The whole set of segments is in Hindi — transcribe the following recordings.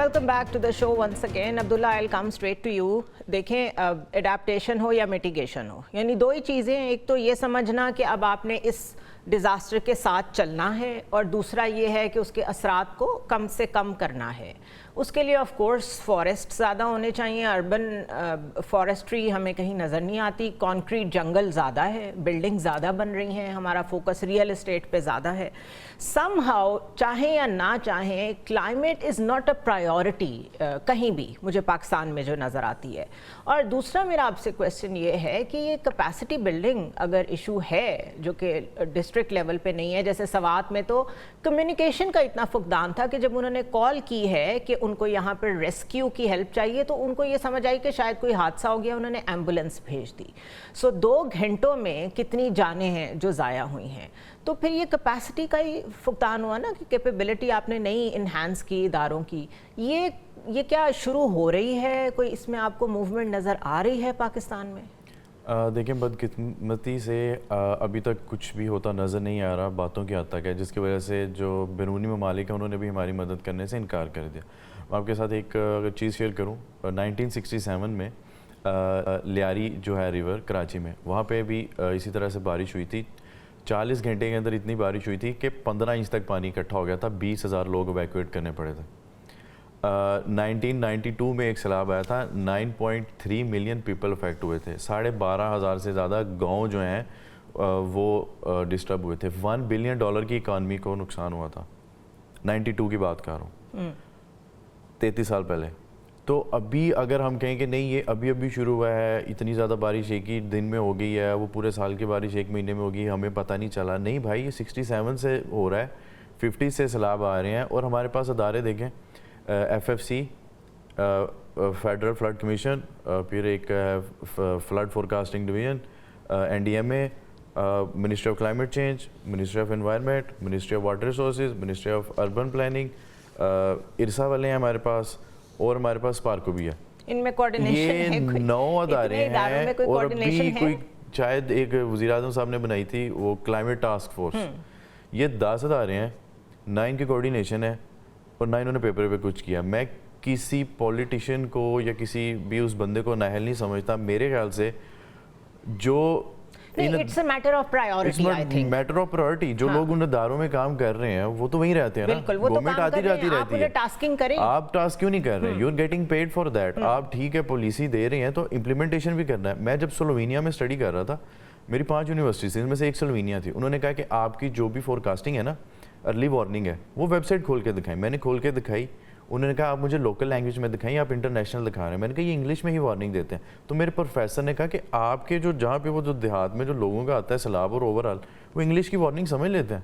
Welcome back to the show once again. Abdullah, I will come straight to you. देखें, एडाप्टेशन हो या मिटिगेशन हो, यानी दो ही चीज़ें हैं। एक तो ये समझना कि अब आपने इस डिज़ास्टर के साथ चलना है, और दूसरा ये है कि उसके असरात को कम से कम करना है। उसके लिए ऑफ कोर्स फॉरेस्ट ज़्यादा होने चाहिए। अर्बन फॉरेस्ट्री हमें कहीं नज़र नहीं आती। कॉन्क्रीट जंगल ज़्यादा है, बिल्डिंग ज़्यादा बन रही हैं, हमारा फोकस रियल एस्टेट पे ज़्यादा है। समहाउ, चाहें या ना चाहें, climate is not a priority कहीं भी, मुझे पाकिस्तान में जो नज़र आती है। और दूसरा मेरा आपसे क्वेश्चन ये है कि ये कैपेसिटी बिल्डिंग अगर इशू है जो कि डिस्ट्रिक्ट लेवल पे नहीं है, जैसे सवात में तो कम्युनिकेशन का इतना फुकदान था कि जब उन्होंने कॉल की है कि उनको यहाँ पर रेस्क्यू की हेल्प चाहिए, तो उनको ये समझ आई कि शायद कोई हादसा हो गया, उन्होंने एम्बुलेंस भेज दी। सो 2 घंटों में कितनी जानें हैं जो ज़ाया हुई हैं। तो फिर ये कैपेसिटी का ही फुकदान हुआ ना कि कैपेबिलिटी आपने नई इन्हांस की इदारों की। ये क्या शुरू हो रही है? कोई इसमें आपको मूवमेंट नज़र आ रही है पाकिस्तान में? देखिए, बदकिस्मती से अभी तक कुछ भी होता नज़र नहीं आ रहा, बातों की हद तक है, जिसकी वजह से जो बैरूनी ममालिक हैं उन्होंने भी हमारी मदद करने से इनकार कर दिया। मैं आपके साथ एक अगर चीज़ शेयर करूँ, 1967 में लियारी जो है रिवर कराची में, वहाँ पे भी इसी तरह से बारिश हुई थी। 40 घंटे के अंदर इतनी बारिश हुई थी कि 15 इंच तक पानी इकट्ठा हो गया था, 20,000 लोग इवैक्यूएट करने पड़े थे। 1992 में एक सैलाब आया था, 9.3 मिलियन पीपल अफेक्ट हुए थे। 12,500 से ज़्यादा गांव जो हैं वो डिस्टर्ब हुए थे। $1 बिलियन की इकानमी को नुकसान हुआ था। 92 की बात कर रहा हूँ, 33 साल पहले। तो अभी अगर हम कहें कि नहीं ये अभी अभी शुरू हुआ है, इतनी ज़्यादा बारिश एक ही दिन में हो गई है, वो पूरे साल की बारिश एक महीने में होगी, हमें पता नहीं चला, नहीं भाई, ये 67 से हो रहा है, 50 से सैलाब आ रहे हैं। और हमारे पास अदारे देखें, FFC, फेडरल फ्लड कमीशन, फिर एक flood forecasting division, NDMA, ministry of climate change, ministry of environment, ministry of water resources, ministry of urban planning, इरसा वाले हैं हमारे पास, और हमारे पास पार्को भी है। इनमें कोऑर्डिनेशन है? ये 9 अदारे हैं, और अभी कोई शायद एक वज़ीर आज़म साहब ने बनाई थी वो क्लाइमेट टास्क फोर्स। ये 10 अदारे हैं, 9 की कोऑर्डिनेशन है, और 9 उन्होंने पेपर पे कुछ किया। मैं किसी पॉलिटिशियन को या किसी भी उस बंदे को नाअहल नहीं समझता। मेरे ख्याल से जो it's a matter of priority, I think matter of priority. जो लोग उन अदारों में काम कर रहे हैं वो तो वहीं रहते हैं ना, गवर्नमेंट आती जाती रहती है। टास्किंग करें, आप टास्क क्यों नहीं कर रहे? You are getting paid for that. आप ठीक है पॉलिसी दे रहे हैं तो इम्प्लीमेंटेशन भी करना है। मैं जब स्लोवेनिया में स्टडी कर रहा था, मेरी 5 यूनिवर्सिटी थी, इनमें से एक स्लोवेनिया थी। उन्होंने कहा कि आपकी जो भी फोरकास्टिंग है ना, अर्ली वार्निंग है, वो वेबसाइट खोल के दिखाई। मैंने खोल के दिखाई, उन्होंने कहा आप मुझे लोकल लैंग्वेज में दिखाई, आप इंटरनेशनल दिखा रहे हैं। मैंने कहा ये इंग्लिश में ही वार्निंग देते हैं। तो मेरे प्रोफेसर ने कहा कि आपके जो जहाँ पे वो जो देहात में जो लोगों का आता है सैलाब और ओवरऑल, वो इंग्लिश की वार्निंग समझ लेते हैं।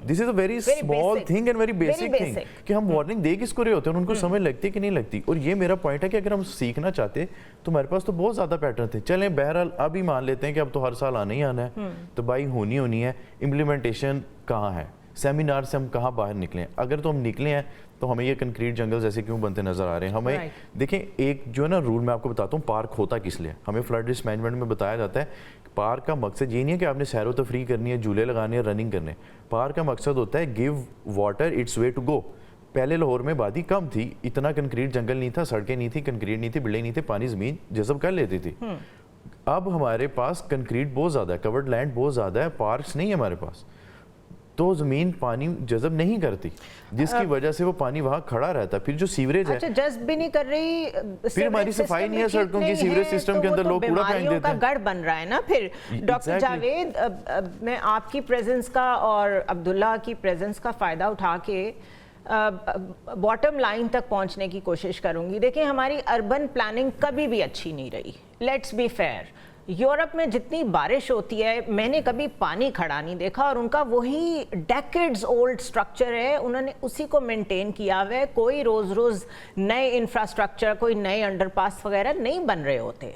This is a very small thing and very basic thing कि हम वार्निंग दे किसको रहे होते हैं, उनको समझ लगती है कि नहीं लगती। और ये मेरा पॉइंट है कि अगर हम सीखना चाहते तो हमारे पास तो बहुत ज़्यादा पैटर्न थे। चलें बहरहाल अभी मान लेते हैं कि अब तो हर साल आना ही आना है, तो भाई होनी है। इम्प्लीमेंटेशन कहाँ है? सेमिनार से हम कहाँ बाहर निकले? अगर तो हम निकले हैं तो हमें ये कंक्रीट जंगल जैसे क्यों बनते नजर आ रहे हैं? हमें देखें, एक जो है ना रूल मैं आपको बताता हूँ, पार्क होता किस लिए? हमें फ्लड रिस्क मैनेजमेंट में बताया जाता है पार्क का मकसद ये नहीं है कि आपने सैरो तफरी करनी है, झूले लगाने हैं, रनिंग करने। पार्क का मकसद होता है give water its way to go. पहले लाहौर में आबादी कम थी, इतना कंक्रीट जंगल नहीं था, सड़कें नहीं थी, कंक्रीट नहीं थी, बिल्डिंग नहीं थी, पानी ज़मीन जज़ब कर लेती थी। अब हमारे पास कंक्रीट बहुत ज़्यादा है, कवर्ड लैंड बहुत ज़्यादा है, पार्क्स नहीं है हमारे पास, तो ज़मीन पानी जज़ब नहीं करती, जिसकी वजह से वो पानी वहाँ खड़ा रहता है। फिर जो सीवरेज है, जज़ब भी नहीं कर रही, फिर हमारी सफाई नहीं है सड़कों की, सीवरेज सिस्टम के अंदर लोग कूड़ा फेंक देते हैं, गढ़ बन रहा है ना। फिर डॉक्टर जावेद, मैं आपकी प्रेजेंस का और अब्दुल्ला की प्रेजेंस का फ़ायदा उठा के बॉटम लाइन तक पहुंचने की कोशिश करूंगी। देखिए, हमारी अर्बन प्लानिंग कभी भी अच्छी नहीं रही, लेट्स बी फेयर। यूरोप में जितनी बारिश होती है, मैंने कभी पानी खड़ा नहीं देखा, और उनका वही डेकेड्स ओल्ड स्ट्रक्चर है, उन्होंने उसी को मेंटेन किया हुआ है। कोई रोज़ रोज़ नए इंफ्रास्ट्रक्चर, कोई नए अंडरपास वगैरह नहीं बन रहे होते।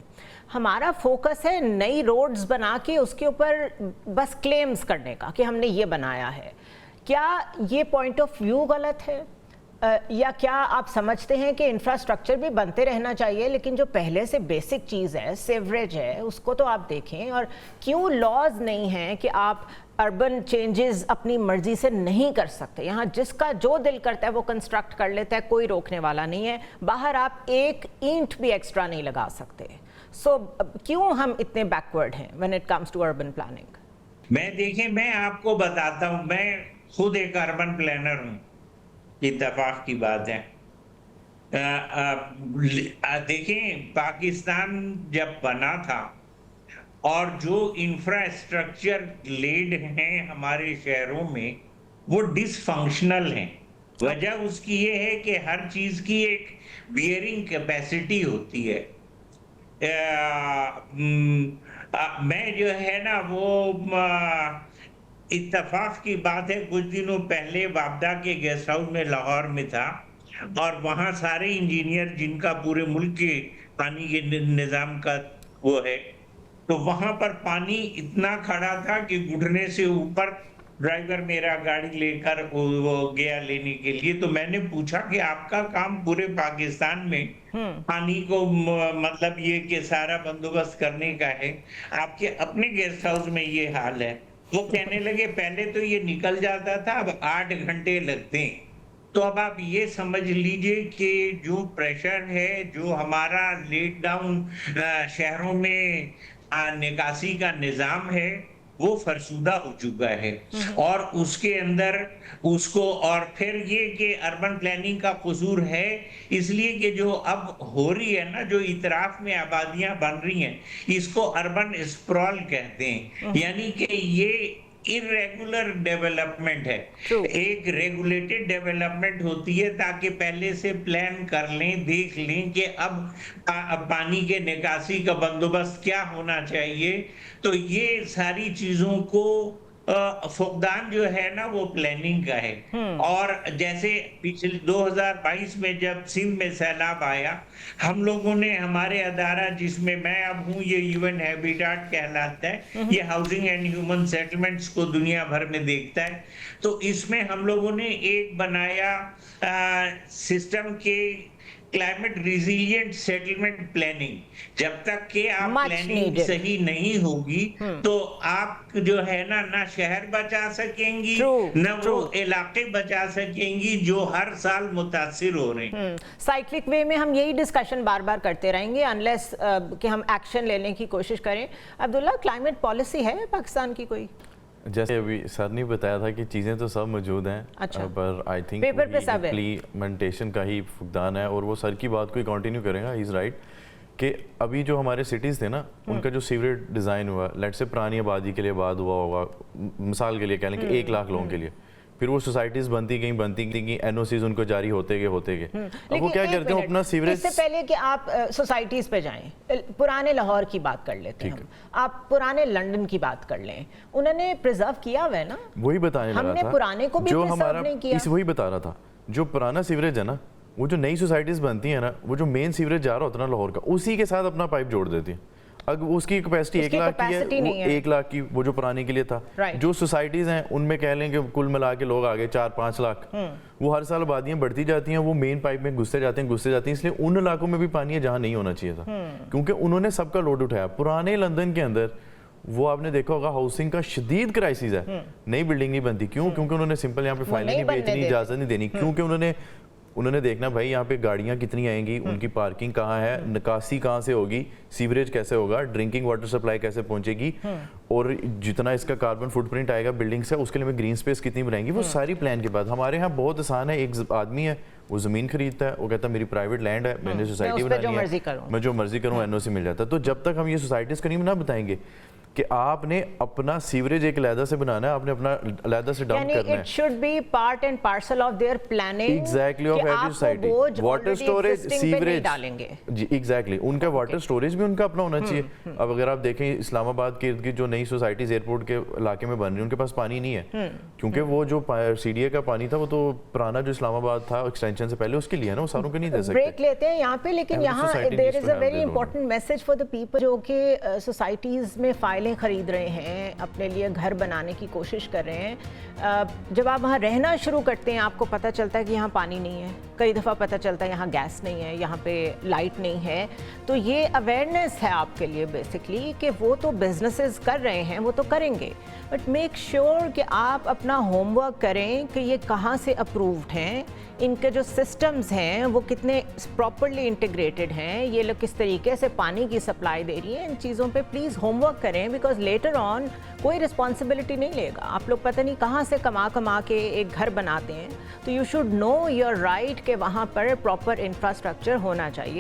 हमारा फोकस है नई रोड्स बना के उसके ऊपर बस क्लेम्स करने का कि हमने ये बनाया है। क्या ये पॉइंट ऑफ व्यू गलत है? या क्या आप समझते हैं कि इंफ्रास्ट्रक्चर भी बनते रहना चाहिए, लेकिन जो पहले से बेसिक चीज़ है, सेवरेज है, उसको तो आप देखें? और क्यों लॉज नहीं हैं कि आप अर्बन चेंजेस अपनी मर्जी से नहीं कर सकते। यहाँ जिसका जो दिल करता है वो कंस्ट्रक्ट कर लेता है, कोई रोकने वाला नहीं है। बाहर आप एक ईंट भी एक्स्ट्रा नहीं लगा सकते। सो क्यों हम इतने बैकवर्ड हैं when it comes to urban planning? मैं आपको बताता हूँ, मैं खुद एक अर्बन प्लानर हूँ, इत्तेफाक की बात है। देखें, पाकिस्तान जब बना था और जो इंफ्रास्ट्रक्चर लेड हैं हमारे शहरों में, वो डिसफंक्शनल हैं। वजह उसकी ये है कि हर चीज की एक बियरिंग कैपेसिटी होती है। मैं जो है ना वो इत्तेफाक की बात है, कुछ दिनों पहले वापदा के गेस्ट हाउस में लाहौर में था और वहाँ सारे इंजीनियर जिनका पूरे मुल्क के पानी के निज़ाम का वो है, तो वहाँ पर पानी इतना खड़ा था कि घुटने से ऊपर। ड्राइवर मेरा गाड़ी लेकर वो गया लेने के लिए, तो मैंने पूछा कि आपका काम पूरे पाकिस्तान में पानी को मतलब ये कि सारा बंदोबस्त करने का है, आपके अपने गेस्ट हाउस में ये हाल है। वो कहने लगे पहले तो ये निकल जाता था, अब 8 घंटे लगते हैं। तो अब आप ये समझ लीजिए कि जो प्रेशर है, जो हमारा लेट डाउन शहरों में निकासी का निजाम है, वो फरसुदा हो चुका है। और उसके अंदर उसको, और फिर ये कि अर्बन प्लानिंग का कसूर है, इसलिए कि जो अब हो रही है ना, जो इतराफ में आबादियां बन रही हैं, इसको अर्बन स्प्रॉल कहते हैं। यानी कि ये इरेगुलर डेवलपमेंट है। एक रेगुलेटेड डेवलपमेंट होती है ताकि पहले से प्लान कर लें, देख लें कि अब पानी के निकासी का बंदोबस्त क्या होना चाहिए। तो ये सारी चीजों को फुकदान जो है ना वो प्लानिंग का है। और जैसे पिछले 2022 में जब सिंध में सैलाब आया, हम लोगों ने, हमारे अदारा जिसमें मैं अब हूँ, ये यूएन हैबिटेट कहलाता है, ये हाउसिंग एंड ह्यूमन सेटलमेंट्स को दुनिया भर में देखता है। तो इसमें हम लोगों ने एक बनाया सिस्टम के क्लाइमेट रिजिलियंट सेटलमेंट प्लानिंग। जब तक कि आप प्लानिंग सही नहीं होगी तो आप जो है ना शहर बचा सकेंगी, न वो इलाके बचा सकेंगी जो हर साल मुतासिर हो रहे हैं। साइक्लिक वे में हम यही डिस्कशन बार बार करते रहेंगे अनलेस कि हम एक्शन लेने की कोशिश करें। अब्दुल्ला, क्लाइमेट पॉलिसी है पाकिस्तान की कोई? जैसे अभी सर ने बताया था कि चीज़ें तो सब मौजूद हैं, अच्छा, पर आई थिंक पेपर पे सब है, इम्प्लीमेंटेशन का ही फुकदान है। और वो सर की बात को ही कंटिन्यू करेगा, ही इज़ राइट कि अभी जो हमारे सिटीज़ थे ना, उनका जो सीवरेज डिज़ाइन हुआ, लेट से पुरानी आबादी के लिए बाद हुआ होगा, मिसाल के लिए कह लें कि 1 लाख लोगों के लिए, फिर वो सोसाइटीज बनती गई, एनओसीज उनको जारी होते गए। अब वो क्या करते हैं अपना सीवरेज। इससे पहले कि आप सोसाइटीज पे जाएं, पुराने लाहौर की बात कर लेते हैं, आप पुराने लंदन की बात कर लें, उन्होंने प्रिजर्व किया हुआ है ना, वही बताने लगा था, हमने पुराने को भी प्रिजर्व नहीं किया। वही बता रहा था, जो पुराना सीवरेज है ना, वो जो नई सोसाइटीज बनती है ना, वो जो मेन सीवरेज जा रहा होता है ना लाहौर का, उसी के साथ अपना पाइप जोड़ देती है। अगर उसकी कैपेसिटी 1 लाख की है, वो 1 लाख की वो जो पुराने के लिए था। जो सोसाइटीज हैं उनमें कह लें कि कुल मिला के लोग आ गए 4-5 लाख, वो हर साल आबादियां बढ़ती जाती हैं, वो मेन पाइप में घुसते जाते हैं, इसलिए उन इलाकों में भी पानी है जहां नहीं होना चाहिए था, क्योंकि उन्होंने सबका लोड उठाया। पुराने लंदन के अंदर वो आपने देखा होगा हाउसिंग का शदीद क्राइसिस है, नई बिल्डिंग नहीं बनती। क्यों? क्योंकि उन्होंने सिंपल यहाँ पे फाइलें नहीं बेचनी, इजाजत नहीं देनी, क्योंकि उन्होंने देखना भाई यहाँ पे गाड़ियाँ कितनी आएंगी, उनकी पार्किंग कहाँ है, निकासी कहाँ से होगी, सीवरेज कैसे होगा, ड्रिंकिंग वाटर सप्लाई कैसे पहुंचेगी, और जितना इसका कार्बन फुटप्रिंट आएगा बिल्डिंग से, उसके लिए हमें ग्रीन स्पेस कितनी बनाएंगी, वो सारी प्लान के बाद। हमारे यहाँ बहुत आसान है, एक आदमी है वो ज़मीन खरीदता है, वो कहता है मेरी प्राइवेट लैंड है, मैंने सोसाइटी बनानी है, मैं जो मर्जी करूँ, एनओसी मिल जाता है। तो जब तक हम ये सोसाइटीज़ करीब ना बताएंगे कि आपने अपना सीवरेज एक अलहदा से बनाना है, आपने अपना अलहदा से डंप करना है। It should be part and parcel of their planning, exactly, of every society. Water storage, sewerage डालेंगे जी, एग्जैक्टली, उनका वाटर स्टोरेज भी उनका अपना होना चाहिए। अब अगर आप देखें इस्लामाबाद के इर्द गिर्द जो नई सोसाइटीज एयरपोर्ट के इलाके में बन रही है, उनके पास पानी नहीं है, क्योंकि वो जो सीडीए का पानी था वो तो पुराना जो इस्लामाबाद था एक्सटेंशन से पहले उसके लिए है ना, वो सारों के नहीं दे सकते। ब्रेक लेते हैं यहाँ पे, लेकिन यहाँ there is a very important message for the people जो कि सोसाइटीज में फाइल टाइलें ख़रीद रहे हैं, अपने लिए घर बनाने की कोशिश कर रहे हैं, जब आप वहाँ रहना शुरू करते हैं आपको पता चलता है कि यहाँ पानी नहीं है, कई दफ़ा पता चलता है यहाँ गैस नहीं है, यहाँ पे लाइट नहीं है। तो ये अवेयरनेस है आपके लिए बेसिकली कि वो तो बिजनेसेस कर रहे हैं, वो तो करेंगे, बट मेक श्योर कि आप अपना होमवर्क करें कि ये कहाँ से अप्रूव्ड हैं, इनके जो सिस्टम्स हैं वो कितने प्रॉपरली इंटीग्रेटेड हैं, ये लोग किस तरीके से पानी की सप्लाई दे रही है, इन चीज़ों पे प्लीज़ होमवर्क करें, बिकॉज लेटर ऑन कोई रिस्पॉन्सिबिलिटी नहीं लेगा। आप लोग पता नहीं कहाँ से कमा के एक घर बनाते हैं, तो you should know your right कि वहाँ पर प्रॉपर इंफ्रास्ट्रक्चर होना चाहिए।